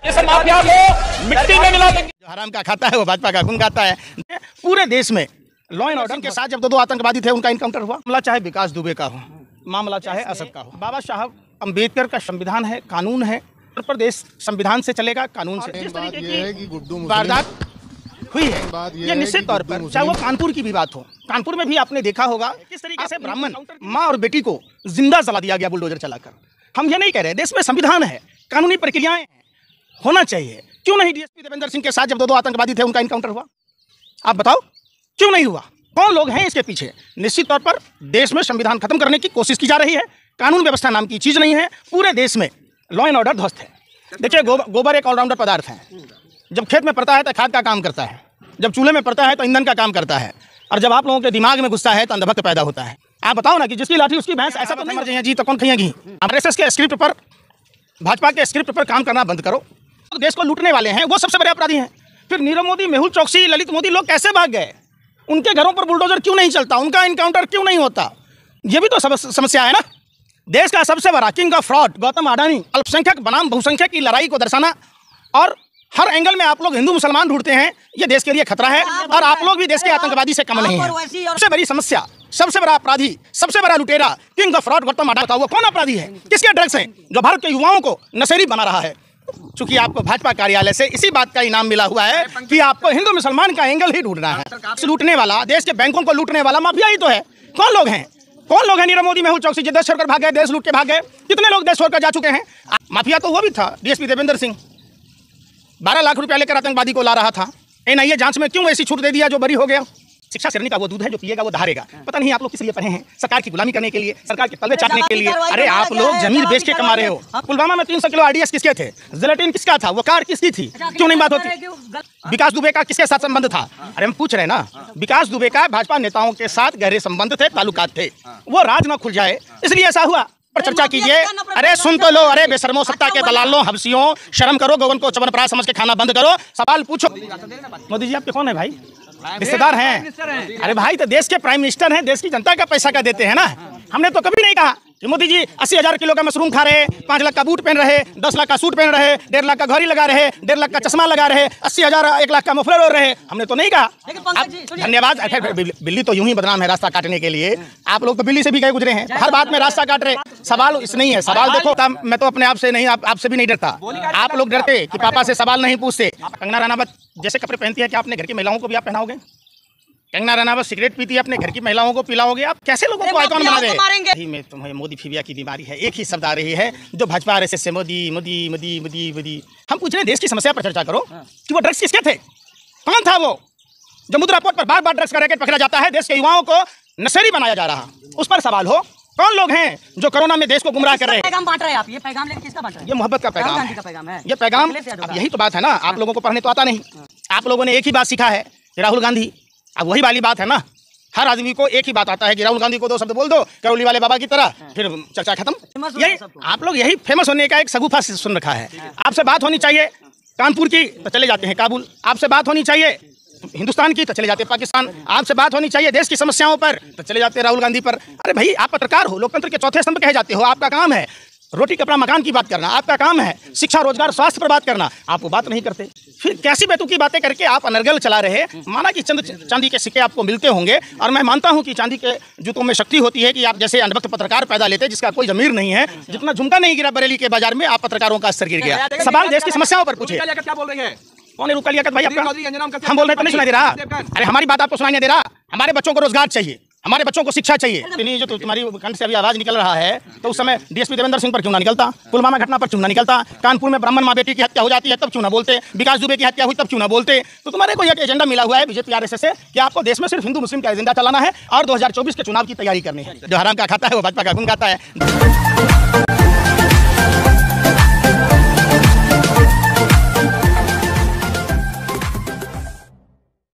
सब माफिया को मिट्टी में मिला देंगे। जो हराम का खाता है वो भाजपा का खून खाता है। पूरे देश में लॉ एंड ऑर्डर के साथ जब दो आतंकवादी थे उनका इनकाउंटर हुआ, मामला चाहे विकास दुबे का हो, मामला चाहे असद का हो, बाबा साहब अम्बेडकर का संविधान है, कानून है, उत्तर प्रदेश संविधान से चलेगा, कानून से। जिस तरीके की वारदात हुई है ये निश्चित तौर पर, चाहे वो कानपुर की भी बात हो, कानपुर में भी आपने देखा होगा किस तरीके से ब्राह्मण माँ और बेटी को जिंदा जला दिया गया बुलडोजर चलाकर। हम ये नहीं कह रहे, देश में संविधान है, कानूनी प्रक्रियाएं हैं, होना चाहिए। क्यों नहीं डीएसपी देवेंद्र सिंह के साथ जब दो आतंकवादी थे उनका इनकाउंटर हुआ? आप बताओ क्यों नहीं हुआ? कौन लोग हैं इसके पीछे? निश्चित तौर पर देश में संविधान खत्म करने की कोशिश की जा रही है। कानून व्यवस्था नाम की चीज़ नहीं है। पूरे देश में लॉ एंड ऑर्डर ध्वस्त है। देखिए गोबर एक ऑलराउंडर पदार्थ है। जब खेत में पड़ता है तो खाद का काम करता है, जब चूल्हे में पड़ता है तो ईंधन का काम करता है, और जब आप लोगों के दिमाग में घुसता है तो अंधभक्त पैदा होता है। आप बताओ ना कि जिसकी लाठी उसकी भैंस, ऐसा तो नहीं मर जाए जी तो कौन खाएगी? आरएसएस के स्क्रिप्ट पर, भाजपा के स्क्रिप्ट पर काम करना बंद करो। तो देश को लूटने वाले हैं वो सबसे बड़े अपराधी हैं। फिर नीरव मोदी, मेहुल चौकसी, ललित मोदी लोग कैसे भाग गए? उनके घरों पर बुलडोजर क्यों नहीं चलता? उनका इनकाउंटर क्यों नहीं होता? ये भी तो समस्या है ना। देश का सबसे बड़ा king of fraud Gautam Adani अल्पसंख्यक बनाम बहुसंख्यक की लड़ाई को दर्शाना, और हर एंगल में आप लोग हिंदू मुसलमान ढूंढते हैं, ये देश के लिए खतरा है। और आप लोग भी देश के आतंकवादी से कम नहीं है। सबसे बड़ी समस्या, सबसे बड़ा अपराधी, सबसे बड़ा लुटेरा, king of fraud Gautam Adani. बताओ वो कौन अपराधी है? किसके ड्रग्स हैं जो भारत के युवाओं को नशेड़ी बना रहा है? चूंकि आपको भाजपा कार्यालय से इसी बात का इनाम मिला हुआ है कि आपको हिंदू मुसलमान का एंगल ही ढूंढना है। लूटने वाला, देश के बैंकों को लूटने वाला माफिया ही तो है। कौन लोग हैं? कौन लोग हैं? नीरव मोदी, मेहुल चौकसी, देश छोड़कर भाग गए, देश लूट के भाग गए। कितने लोग देश छोड़कर जा चुके हैं? माफिया तो वो भी था, डीएसपी देवेंद्र सिंह 12 लाख रुपया लेकर आतंकवादी को ला रहा था। एनआईए जांच में क्यों ऐसी छूट दे दिया जो बरी हो गया? शिक्षा श्रेणी का वो दूध है जो पिएगा वो धारेगा। पता नहीं आप लोग किस लिए पढ़े हैं? सरकार की गुलामी करने के लिए, सरकार के तलवे चाटने के लिए। अरे आप लोग जमीन बेच के कमा रहे हो। पुलवामा में 300 किलो आरडीएक्स किसके थे? जिलेटिन किसका था? वो कार किसकी थी? क्यों नहीं बात होती? विकास दुबे का किसके साथ संबंध था? अरे हम पूछ रहे हैं ना। विकास दुबे का भाजपा नेताओं के साथ गहरे संबंध थे, ताल्लुकात थे। वो राज न खुल जाए इसलिए ऐसा हुआ। पर चर्चा कीजिए। अरे सुन तो लो, अरे बेशर्मो, सत्ता के दलालों, हबसियों, शर्म करो, गोवन को चवनप्राश समझ के खाना बंद करो। सवाल पूछो। मोदी जी आपके कौन है भाई? रिश्तेदार हैं। अरे भाई तो देश के प्राइम मिनिस्टर हैं, देश की जनता का पैसा का देते हैं ना। हमने तो कभी नहीं कहा कि मोदी जी 80,000 किलो का मशरूम खा रहे, 5 लाख का बूट पहन रहे, 10 लाख का सूट पहन रहे, 1.5 लाख का घड़ी लगा रहे, 1.5 लाख का चश्मा लगा रहे, 80,000 1 लाख का मफलर ओढ़ रहे। हमने तो नहीं कहा। धन्यवाद। बिल्ली तो यूं ही बदनाम है रास्ता काटने के लिए। आप लोग तो बिल्ली से भी गए गुजरे हैं, हर बात में रास्ता काट रहे। सवाल इस नहीं है। सवाल देखो, मैं तो अपने आप से नहीं, आपसे भी नहीं डरता। आप लोग डरते कि पापा से सवाल नहीं पूछते। कंगना रनावत जैसे कपड़े पहनती है, क्या अपने घर की महिलाओं को भी आप पहनाओगे? कंगना रनावत सिगरेट पीती है, अपने घर की महिलाओं को पिलाओगे? आप कैसे लोगों को आइकॉन बना देंगे? में तुम्हें मोदी फीविया की बीमारी है। एक ही शब्द आ रही है जो भाजपा आरएसएस से, मोदी मोदी मोदी मोदी मोदी। हम पूछ रहे हैं देश की समस्या पर चर्चा करो कि वो ड्रग्स किसके थे? कौन था वो जो मुद्रा पोर्ट पर बार बार ड्रग्स का रैकेट पकड़ा जाता है, देश के युवाओं को नशेड़ी बनाया जा रहा? उस पर सवाल हो। कौन लोग हैं जो कोरोना में देश को गुमराह कर रहे हैं? पैगाम बांट रहे हैं आप। ये पैगाम लेके किसका बांट रहे हैं? ये मोहब्बत का पैगाम है। ये पैगाम, अब यही तो बात है ना। आप लोगों को पढ़ने तो आता नहीं। आप लोगों ने एक ही बात सीखा है कि राहुल गांधी। अब वही वाली बात है ना, हर आदमी को एक ही बात आता है कि राहुल गांधी को 2 शब्द बोल दो करौली वाले बाबा की तरह, फिर चर्चा खत्म। यही आप लोग यही फेमस होने का एक सगुफा सुन रखा है। आपसे बात होनी चाहिए कानपुर की तो चले जाते हैं काबुल, आपसे बात होनी चाहिए हिंदुस्तान की तो चले जाते हैं पाकिस्तान, आपसे बात होनी चाहिए देश की समस्याओं पर तो चले जाते हैं राहुल गांधी पर। अरे भाई आप पत्रकार हो, लोकतंत्र के चौथे स्तंभ कहे जाते हो। आपका काम है रोटी कपड़ा मकान की बात करना, आपका काम है शिक्षा रोजगार स्वास्थ्य पर बात करना। आप वो बात नहीं करते, फिर कैसी बेतुकी बातें करके आप अनर्गल चला रहे। माना कि चंद चांदी के सिक्के आपको मिलते होंगे, और मैं मानता हूं कि चांदी के जूतों में शक्ति होती है कि आप जैसे अनवक्त पत्रकार पैदा लेते जिसका कोई जमीर नहीं है। जितना झुमका नहीं गिरा बरेली के बाजार में, आप पत्रकारों का स्तर गिर गया। सवाल देश की समस्याओं पर पूछे। क्या बोल रही है? कौन है रुका लियाकत भाई? आपका हम बोल रहे तो नहीं सुनाई दे रहा? अरे हमारी बात आपको सुनाई नहीं दे रहा? हमारे बच्चों को रोजगार चाहिए, हमारे बच्चों को शिक्षा चाहिए। नहीं जो तुम्हारी कंठ से अभी आवाज निकल रहा है तो उस समय डीएसपी देवेंद्र सिंह पर क्यों ना निकलता? पुलवामा घटना पर क्यों ना निकलता? कानपुर में ब्राह्मण माँ बेटी की हत्या हो जाती है तब क्यों ना बोलते? विकास दुबे की हत्या हुई तब क्यों ना बोलते? तो तुम्हारे को एक एजेंडा मिला हुआ है बीजेपी आरएसएस से कि आपको देश में सिर्फ हिंदू मुस्लिम का एजेंडा चलाना है और 2024 के चुनाव की तैयारी करनी है। जो हराम का खाता है वो भाजपा का खून खाता है।